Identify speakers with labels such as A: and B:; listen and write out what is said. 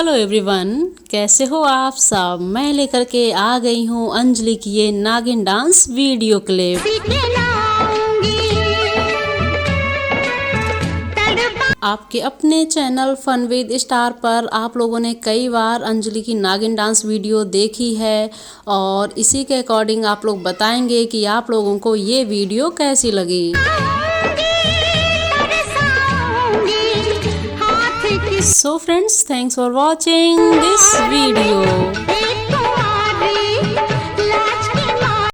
A: Hello everyone, कैसे हो आप सब। मैं लेकर के आ गई हूँ अंजलि की ये नागिन डांस वीडियो क्लिप। आपके अपने चैनल फन विद स्टार पर आप लोगों ने कई बार अंजलि की नागिन डांस वीडियो देखी है और इसी के अकॉर्डिंग आप लोग बताएंगे कि आप लोगों को ये वीडियो कैसी लगी। So friends, thanks for watching this video.